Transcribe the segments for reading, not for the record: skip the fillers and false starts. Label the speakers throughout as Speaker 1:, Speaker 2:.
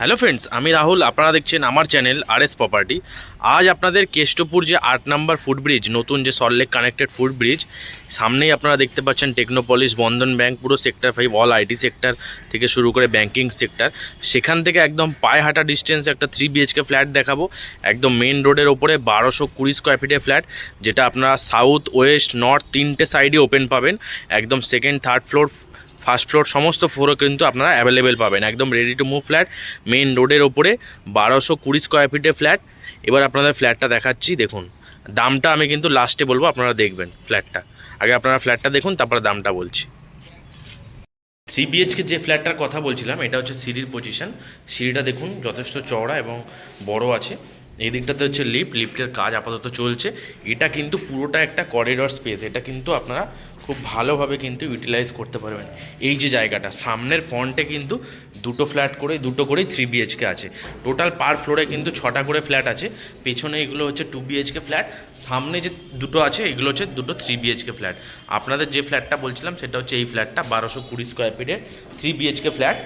Speaker 1: Hello friends, আমি রাহুল। আপনারা দেখছেন আমার চ্যানেল RS প্রপার্টি। আজ আপনাদের কেষ্টপুর যে 8 নম্বর ফুটব্রিজ, নতুন যে সল্টলেক কানেক্টেড ফুটব্রিজ, সামনেই আপনারা দেখতে পাচ্ছেন টেকনোপলিস, বন্ধন ব্যাংক, পুরো সেক্টর 5 অল আইটি সেক্টর থেকে শুরু করে ব্যাংকিং সেক্টর। সেখান থেকে একদম পায়ে হাঁটা ডিস্টেন্স একটা 3 BHK ফ্ল্যাট দেখাবো, একদম মেন রোডের ওপরে 1220 স্কোয়ার ফিটের ফ্ল্যাট, যেটা আপনারা সাউথ, ওয়েস্ট, নর্থ তিনটে সাইডে ওপেন পাবেন। একদম second, third floor, first floor সমস্ত ফ্লোরও কিন্তু আপনারা অ্যাভেলেবেল পাবেন। একদম ready to move flat, main রোডের ওপরে 1220 স্কোয়ার ফিটের ফ্ল্যাট। এবার আপনাদের ফ্ল্যাটটা দেখাচ্ছি, দেখুন। দামটা আমি কিন্তু লাস্টে বলবো, আপনারা দেখবেন ফ্ল্যাটটা। আগে আপনারা ফ্ল্যাটটা দেখুন, তারপরে দামটা বলছি। 3 BHK যে ফ্ল্যাটটার কথা বলছিলাম, এটা হচ্ছে সিঁড়ির পজিশন। সিঁড়িটা দেখুন যথেষ্ট চওড়া এবং বড় আছে। এই দিকটাতে হচ্ছে লিফটের কাজ আপাতত চলছে। এটা কিন্তু পুরোটা একটা করিডর স্পেস, এটা কিন্তু আপনারা খুব ভালোভাবে কিন্তু ইউটিলাইজ করতে পারবেন। এই যে জায়গাটা, সামনের ফ্রন্টে কিন্তু দুটো করেই 3 BHK আছে। টোটাল পার ফ্লোরে কিন্তু 6টা করে ফ্ল্যাট আছে। পেছনে এগুলো হচ্ছে 2 BHK ফ্ল্যাট, সামনে যে দুটো আছে এগুলো হচ্ছে দুটো 3 BHK ফ্ল্যাট। আপনাদের যে ফ্ল্যাটটা বলছিলাম সেটা হচ্ছে এই ফ্ল্যাটটা, 1220 স্কোয়ার ফিটের 3 BHK ফ্ল্যাট।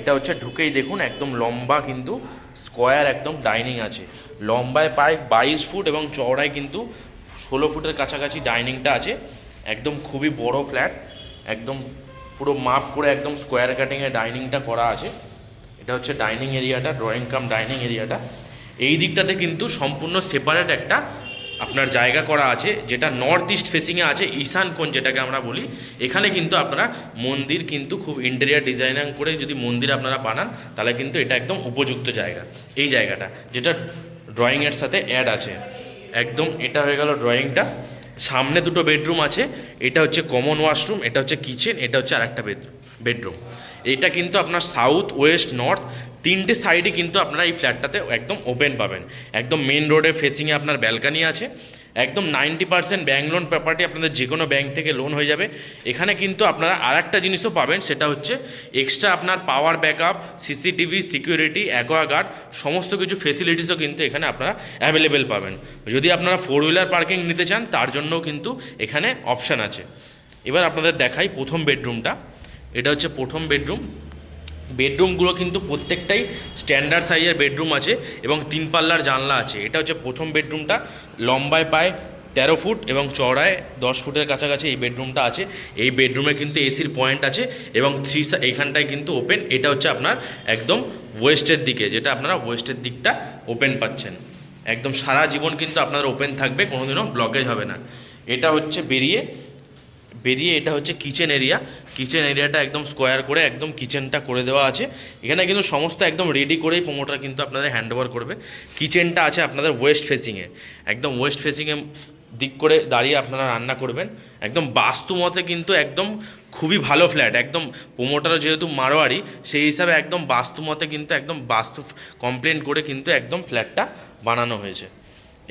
Speaker 1: এটা হচ্ছে ঢুকেই দেখুন একদম লম্বা কিন্তু স্কোয়ার একদম ডাইনিং আছে। লম্বায় প্রায় 22 ফুট এবং চওড়ায় কিন্তু 16 ফুটের কাছাকাছি ডাইনিংটা আছে। একদম খুবই বড় ফ্ল্যাট, একদম পুরো মাপ করে একদম স্কোয়ার কাটিংয়ে ডাইনিংটা করা আছে। এটা হচ্ছে ডাইনিং এরিয়াটা, ড্রয়িং কাম ডাইনিং এরিয়াটা। এই দিকটাতে কিন্তু সম্পূর্ণ সেপারেট একটা আপনার জায়গা করা আছে, যেটা নর্থ ইস্ট ফেসিংয়ে আছে, ঈশান কোণ যেটাকে আমরা বলি। এখানে কিন্তু আপনারা মন্দির কিন্তু খুব ইন্টেরিয়ার ডিজাইনিং করে যদি মন্দির আপনারা বানান, তাহলে কিন্তু এটা একদম উপযুক্ত জায়গা। এই জায়গাটা যেটা ড্রয়িংয়ের সাথে অ্যাড আছে, একদম এটা হয়ে গেল ড্রয়িংটা। সামনে দুটো বেডরুম আছে, এটা হচ্ছে কমন ওয়াশরুম, এটা হচ্ছে কিচেন, এটা হচ্ছে আরেকটা বেডরুম। এটা কিন্তু আপনার সাউথ, ওয়েস্ট, নর্থ তিনটে সাইডে কিন্তু আপনারা এই ফ্ল্যাটটাতে একদম ওপেন পাবেন। একদম মেন রোডের ফেসিংয়ে আপনার ব্যালকানি আছে। একদম 90% ব্যাঙ্ক লোন প্রপার্টি, আপনাদের যে কোনো ব্যাঙ্ক থেকে লোন হয়ে যাবে। এখানে কিন্তু আপনারা আর একটা জিনিসও পাবেন, সেটা হচ্ছে এক্সট্রা আপনার power backup, CCTV, security, Aquaguard সমস্ত কিছু ফেসিলিটিসও কিন্তু এখানে আপনারা অ্যাভেলেবেল পাবেন। যদি আপনারা 4 হুইলার পার্কিং নিতে চান, তার জন্যও কিন্তু এখানে অপশান আছে। এবার আপনাদের দেখাই প্রথম বেডরুমটা। এটা হচ্ছে প্রথম বেডরুম। বেডরুমগুলো কিন্তু প্রত্যেকটাই স্ট্যান্ডার্ড সাইজের বেডরুম আছে এবং 3 পাল্লার জানলা আছে। এটা হচ্ছে প্রথম বেডরুমটা, লম্বায় প্রায় 13 ফুট এবং চওড়ায় 10 ফুটের কাছাকাছি এই বেডরুমটা আছে। এই বেডরুমে কিন্তু এসির পয়েন্ট আছে এবং এইখানটায় কিন্তু ওপেন। এটা হচ্ছে আপনার একদম ওয়েস্টের দিকে, যেটা আপনারা ওয়েস্টের দিকটা ওপেন পাচ্ছেন। একদম সারা জীবন কিন্তু আপনার ওপেন থাকবে, কোনোদিনও ব্লকেজ হবে না। এটা হচ্ছে বেরিয়ে এটা হচ্ছে কিচেন এরিয়া। কিচেন এরিয়াটা একদম স্কোয়ার করে একদম কিচেনটা করে দেওয়া আছে। এখানে কিন্তু সমস্ত একদম রেডি করেই প্রোমোটার কিন্তু আপনাদের হ্যান্ডওভার করবে। কিচেনটা আছে আপনাদের ওয়েস্ট ফেসিংয়ে, একদম ওয়েস্ট ফেসিংয়ে দিক করে দাঁড়িয়ে আপনারা রান্না করবেন। একদম বাস্তু মতে কিন্তু একদম খুবই ভালো ফ্ল্যাট। একদম প্রোমোটার যেহেতু মারোয়ারি, সেই হিসাবে একদম বাস্তু মতে কিন্তু একদম বাস্তু কমপ্লেন করে কিন্তু একদম ফ্ল্যাটটা বানানো হয়েছে।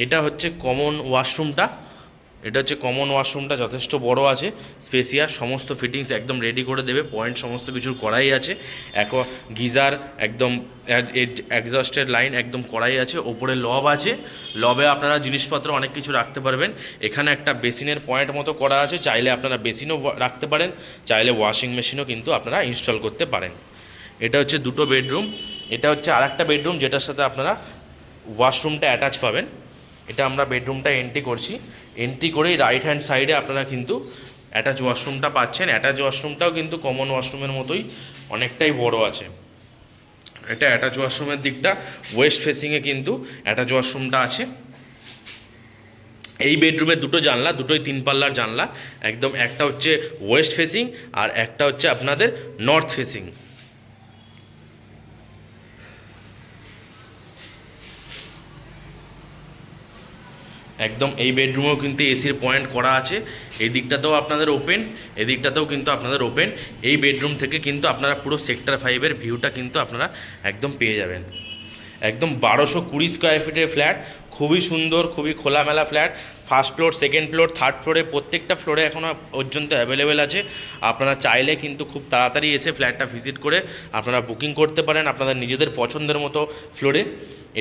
Speaker 1: এটা হচ্ছে কমন ওয়াশরুমটা। এটা হচ্ছে কমন ওয়াশরুমটা, যথেষ্ট বড় আছে, স্পেসিয়াস, সমস্ত ফিটিংস একদম রেডি করে দেবে। পয়েন্ট সমস্ত কিছুর করাই আছে, গিজার একদম, এক্সস্টের লাইন একদম করাই আছে। ওপরে লব আছে, লবে আপনারা জিনিসপত্র অনেক কিছু রাখতে পারবেন। এখানে একটা বেসিনের পয়েন্ট মতো করা আছে, চাইলে আপনারা বেসিনও রাখতে পারেন, চাইলে ওয়াশিং মেশিনও কিন্তু আপনারা ইনস্টল করতে পারেন। এটা হচ্ছে দুটো বেডরুম। এটা হচ্ছে আরেকটা বেডরুম, যেটার সাথে আপনারা ওয়াশরুমটা অ্যাটাচ পাবেন। এটা আমরা বেডরুমটা এন্ট্রি করছি, এন্ট্রি করেই রাইট হ্যান্ড সাইডে আপনারা কিন্তু অ্যাটাচ ওয়াশরুমটা পাচ্ছেন। অ্যাটাচ ওয়াশরুমটাও কিন্তু কমন ওয়াশরুমের মতোই অনেকটাই বড় আছে। এটা অ্যাটাচ ওয়াশরুমের দিকটা ওয়েস্ট ফেসিংয়ে কিন্তু অ্যাটাচ ওয়াশরুমটা আছে। এই বেডরুমে দুটো জানলা, দুটোই 3 পাল্লার জানলা। একদম একটা হচ্ছে ওয়েস্ট ফেসিং আর একটা হচ্ছে আপনাদের নর্থ ফেসিং। একদম এই বেডরুমেও কিন্তু এসির পয়েন্ট করা আছে। এই দিকটাতেও আপনাদের ওপেন, এই দিকটাতেও কিন্তু আপনাদের ওপেন। এই বেডরুম থেকে কিন্তু আপনারা পুরো সেক্টর 5-এর ভিউটা কিন্তু আপনারা একদম পেয়ে যাবেন। একদম 1220 স্কোয়ার ফিটের ফ্ল্যাট, খুবই সুন্দর, খুবই খোলামেলা flat. First floor, second floor, third ফ্লোরে, প্রত্যেকটা ফ্লোরে এখনও পর্যন্ত অ্যাভেলেবেল আছে। আপনারা চাইলে কিন্তু খুব তাড়াতাড়ি এসে ফ্ল্যাটটা ভিজিট করে আপনারা বুকিং করতে পারেন আপনাদের নিজেদের পছন্দের মতো ফ্লোরে।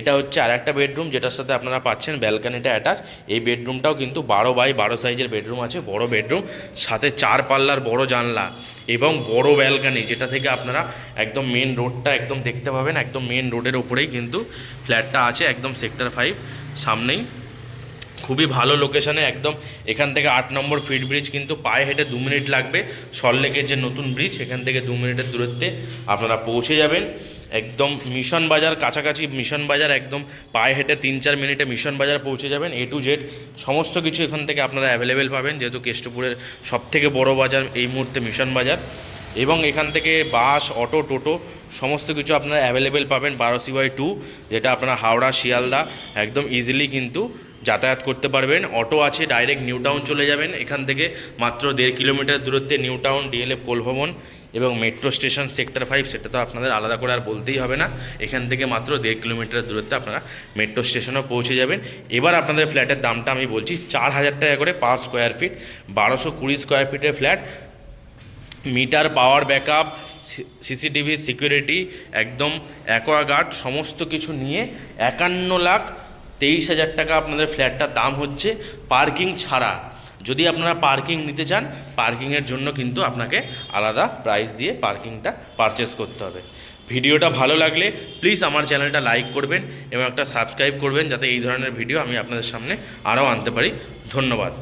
Speaker 1: এটা হচ্ছে আর একটা বেডরুম, যেটার সাথে আপনারা পাচ্ছেন ব্যালকানিটা অ্যাটাচ। এই বেডরুমটাও কিন্তু 12x12 সাইজের বেডরুম আছে, বড় বেডরুম, সাথে 4 পাল্লার বড় জানলা এবং বড় ব্যালকানি, যেটা থেকে আপনারা একদম মেন রোডটা একদম দেখতে পাবেন। একদম মেন রোডের ওপরেই কিন্তু ফ্ল্যাটটা আছে, একদম সেক্টর 5 সামনেই, খুবই ভালো লোকেশনে একদম। এখান থেকে 8 নম্বর ফিট ব্রিজ কিন্তু পায়ে হেঁটে 2 মিনিট লাগবে। সল্টলেকের যে নতুন ব্রিজ, সেখান থেকে 2 মিনিটের দূরত্বে আপনারা পৌঁছে যাবেন। একদম মিশন বাজার কাছাকাছি, মিশন বাজার একদম পায়ে হেঁটে 3-4 মিনিটে মিশন বাজার পৌঁছে যাবেন। A to Z সমস্ত কিছু এখান থেকে আপনারা অ্যাভেলেবেল পাবেন, যেহেতু কেষ্টপুরের সবথেকে বড় বাজার এই মুহূর্তে মিশন বাজার। এবং এখান থেকে বাস, অটো, টোটো সমস্ত কিছু আপনারা অ্যাভেলেবেল পাবেন 12C/2, যেটা আপনারা হাওড়া, শিয়ালদা একদম ইজিলি কিন্তু যাতায়াত করতে পারবেন। অটো আছে, ডাইরেক্ট নিউ টাউন চলে যাবেন। এখান থেকে মাত্র 1.5 কিলোমিটার দূরত্বে নিউ টাউন, DLF কোলভবন এবং মেট্রো স্টেশন সেক্টর 5, সেটা তো আপনাদের আলাদা করে আর বলতেই হবে না। এখান থেকে মাত্র 1.5 কিলোমিটার দূরত্বে আপনারা মেট্রো স্টেশনেও পৌঁছে যাবেন। এবার আপনাদের ফ্ল্যাটের দামটা আমি বলছি, 4,000 টাকা করে পার স্কোয়ার ফিট, 1220 স্কোয়ার ফিটের flat. Meter, power backup, CCTV, security, একদম অ্যাকোয়াগার্ড সমস্ত কিছু নিয়ে 51,23,000 টাকা আপনাদের ফ্ল্যাটটার দাম হচ্ছে, পার্কিং ছাড়া। যদি আপনারা পার্কিং নিতে চান, পার্কিংয়ের জন্য কিন্তু আপনাকে আলাদা প্রাইস দিয়ে পার্কিংটা পারচেস করতে হবে। ভিডিওটা ভালো লাগলে প্লিজ আমার চ্যানেলটা লাইক করবেন এবং একটা সাবস্ক্রাইব করবেন, যাতে এই ধরনের ভিডিও আমি আপনাদের সামনে আরও আনতে পারি। ধন্যবাদ।